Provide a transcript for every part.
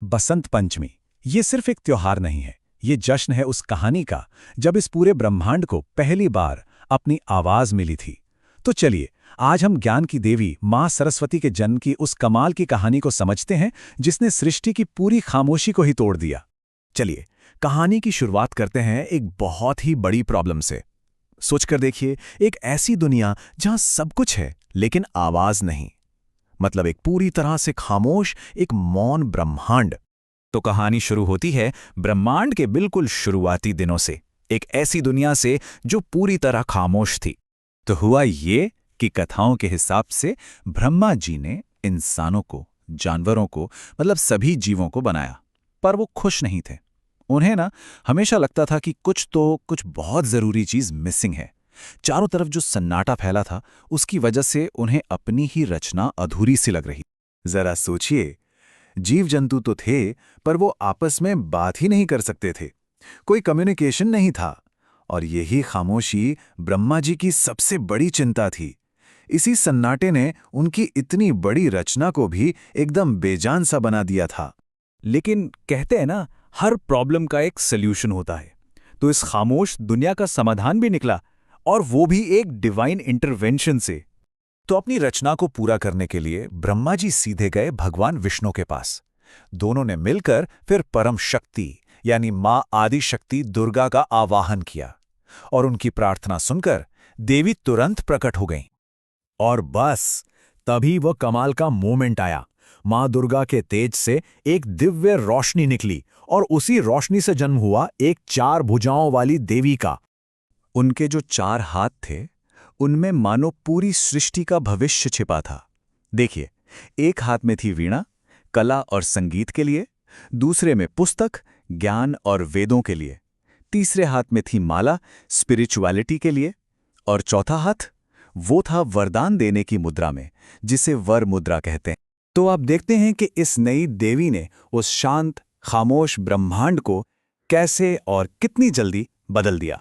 बसंत पंचमी ये सिर्फ एक त्योहार नहीं है, ये जश्न है उस कहानी का जब इस पूरे ब्रह्मांड को पहली बार अपनी आवाज मिली थी। तो चलिए, आज हम ज्ञान की देवी मां सरस्वती के जन्म की उस कमाल की कहानी को समझते हैं जिसने सृष्टि की पूरी खामोशी को ही तोड़ दिया। चलिए, कहानी की शुरुआत करते हैं एक बहुत ही बड़ी प्रॉब्लम से। सोचकर देखिए, एक ऐसी दुनिया जहां सब कुछ है लेकिन आवाज नहीं। मतलब एक पूरी तरह से खामोश, एक मौन ब्रह्मांड। तो कहानी शुरू होती है ब्रह्मांड के बिल्कुल शुरुआती दिनों से, एक ऐसी दुनिया से जो पूरी तरह खामोश थी। तो हुआ ये कि कथाओं के हिसाब से ब्रह्मा जी ने इंसानों को, जानवरों को, मतलब सभी जीवों को बनाया, पर वो खुश नहीं थे। उन्हें हमेशा लगता था कि कुछ बहुत जरूरी चीज मिसिंग है। चारों तरफ जो सन्नाटा फैला था, उसकी वजह से उन्हें अपनी ही रचना अधूरी सी लग रही। जरा सोचिए, जीव जंतु तो थे, पर वो आपस में बात ही नहीं कर सकते थे। कोई कम्युनिकेशन नहीं था, और यही खामोशी ब्रह्मा जी की सबसे बड़ी चिंता थी। इसी सन्नाटे ने उनकी इतनी बड़ी रचना को भी एकदम बेजान सा बना दिया था। लेकिन कहते हैं ना, हर प्रॉब्लम का एक सल्यूशन होता है। तो इस खामोश दुनिया का समाधान भी निकला, और वो भी एक डिवाइन इंटरवेंशन से। तो अपनी रचना को पूरा करने के लिए ब्रह्मा जी सीधे गए भगवान विष्णु के पास। दोनों ने मिलकर फिर परम शक्ति यानी मां आदि शक्ति दुर्गा का आवाहन किया, और उनकी प्रार्थना सुनकर देवी तुरंत प्रकट हो गईं। और बस तभी वह कमाल का मोमेंट आया। मां दुर्गा के तेज से एक दिव्य रोशनी निकली, और उसी रोशनी से जन्म हुआ एक 4 भुजाओं वाली देवी का। उनके जो 4 हाथ थे, उनमें मानो पूरी सृष्टि का भविष्य छिपा था। देखिए, एक हाथ में थी वीणा, कला और संगीत के लिए, दूसरे में पुस्तक, ज्ञान और वेदों के लिए, तीसरे हाथ में थी माला, स्पिरिचुअलिटी के लिए, और चौथा हाथ वो था वरदान देने की मुद्रा में, जिसे वर मुद्रा कहते हैं। तो आप देखते हैं कि इस नई देवी ने उस शांत, खामोश ब्रह्मांड को कैसे और कितनी जल्दी बदल दिया।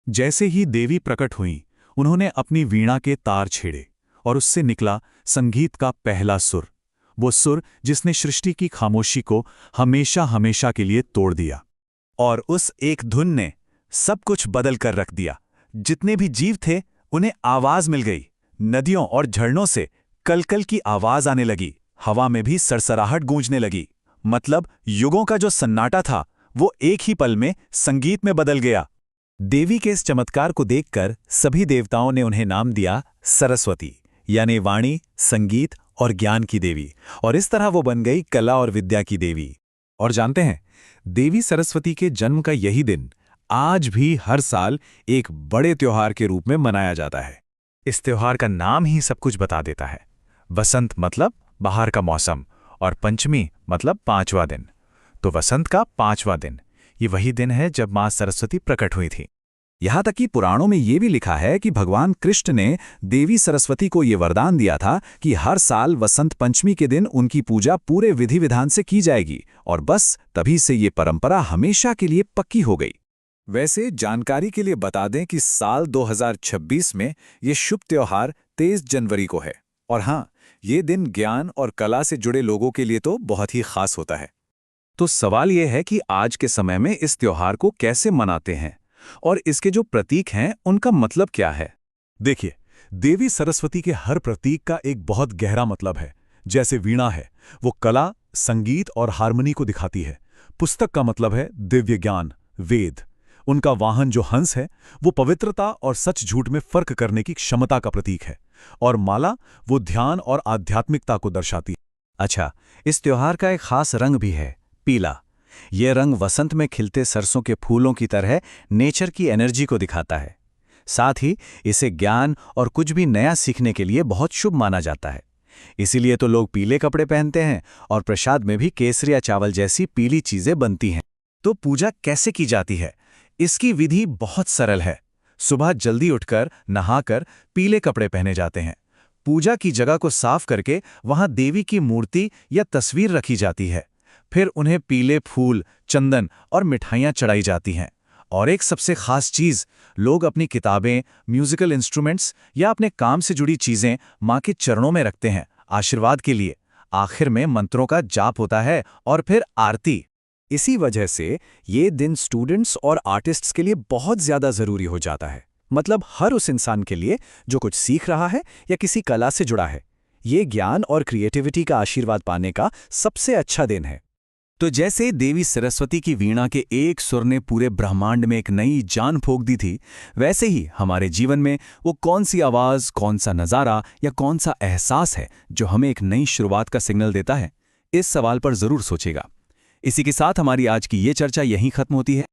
जैसे ही देवी प्रकट हुईं, उन्होंने अपनी वीणा के तार छेड़े, और उससे निकला संगीत का पहला सुर, वो सुर जिसने सृष्टि की खामोशी को हमेशा हमेशा के लिए तोड़ दिया। और उस एक धुन ने सब कुछ बदल कर रख दिया। जितने भी जीव थे, उन्हें आवाज मिल गई। नदियों और झरनों से कलकल की आवाज आने लगी, हवा में भी सरसराहट गूंजने लगी। मतलब युगों का जो सन्नाटा था, वो एक ही पल में संगीत में बदल गया। देवी के इस चमत्कार को देखकर सभी देवताओं ने उन्हें नाम दिया सरस्वती, यानी वाणी, संगीत और ज्ञान की देवी। और इस तरह वो बन गई कला और विद्या की देवी। और जानते हैं, देवी सरस्वती के जन्म का यही दिन आज भी हर साल एक बड़े त्योहार के रूप में मनाया जाता है। इस त्योहार का नाम ही सब कुछ बता देता है। वसंत मतलब बाहर का मौसम, और पंचमी मतलब 5वां दिन। तो वसंत का 5वां दिन, ये वही दिन है जब मां सरस्वती प्रकट हुई थी। यहां तक कि पुराणों में ये भी लिखा है कि भगवान कृष्ण ने देवी सरस्वती को ये वरदान दिया था कि हर साल वसंत पंचमी के दिन उनकी पूजा पूरे विधि विधान से की जाएगी, और बस तभी से ये परंपरा हमेशा के लिए पक्की हो गई। वैसे जानकारी के लिए बता दें कि साल 2026 में ये शुभ त्योहार 23 जनवरी को है। और हाँ, ये दिन ज्ञान और कला से जुड़े लोगों के लिए तो बहुत ही खास होता है। तो सवाल यह है कि आज के समय में इस त्योहार को कैसे मनाते हैं, और इसके जो प्रतीक हैं उनका मतलब क्या है। देखिए, देवी सरस्वती के हर प्रतीक का एक बहुत गहरा मतलब है। जैसे वीणा है, वो कला, संगीत और हार्मनी को दिखाती है। पुस्तक का मतलब है दिव्य ज्ञान, वेद। उनका वाहन जो हंस है, वो पवित्रता और सच झूठ में फर्क करने की क्षमता का प्रतीक है। और माला, वो ध्यान और आध्यात्मिकता को दर्शाती है। अच्छा, इस त्योहार का एक खास रंग भी है, पीला। यह रंग वसंत में खिलते सरसों के फूलों की तरह नेचर की एनर्जी को दिखाता है। साथ ही इसे ज्ञान और कुछ भी नया सीखने के लिए बहुत शुभ माना जाता है। इसीलिए तो लोग पीले कपड़े पहनते हैं, और प्रसाद में भी केसरिया चावल जैसी पीली चीजें बनती हैं। तो पूजा कैसे की जाती है? इसकी विधि बहुत सरल है। सुबह जल्दी उठकर नहाकर पीले कपड़े पहने जाते हैं। पूजा की जगह को साफ करके वहां देवी की मूर्ति या तस्वीर रखी जाती है। फिर उन्हें पीले फूल, चंदन और मिठाइयां चढ़ाई जाती हैं। और एक सबसे खास चीज, लोग अपनी किताबें, म्यूजिकल इंस्ट्रूमेंट्स या अपने काम से जुड़ी चीजें मां के चरणों में रखते हैं, आशीर्वाद के लिए। आखिर में मंत्रों का जाप होता है और फिर आरती। इसी वजह से ये दिन स्टूडेंट्स और आर्टिस्ट्स के लिए बहुत ज़्यादा ज़रूरी हो जाता है। मतलब हर उस इंसान के लिए जो कुछ सीख रहा है या किसी कला से जुड़ा है। ये ज्ञान और क्रिएटिविटी का आशीर्वाद पाने का सबसे अच्छा दिन है। तो जैसे देवी सरस्वती की वीणा के एक सुर ने पूरे ब्रह्मांड में एक नई जान फूंक दी थी, वैसे ही हमारे जीवन में वो कौन सी आवाज़, कौन सा नज़ारा या कौन सा एहसास है जो हमें एक नई शुरुआत का सिग्नल देता है? इस सवाल पर ज़रूर सोचेगा। इसी के साथ हमारी आज की ये चर्चा यहीं खत्म होती है।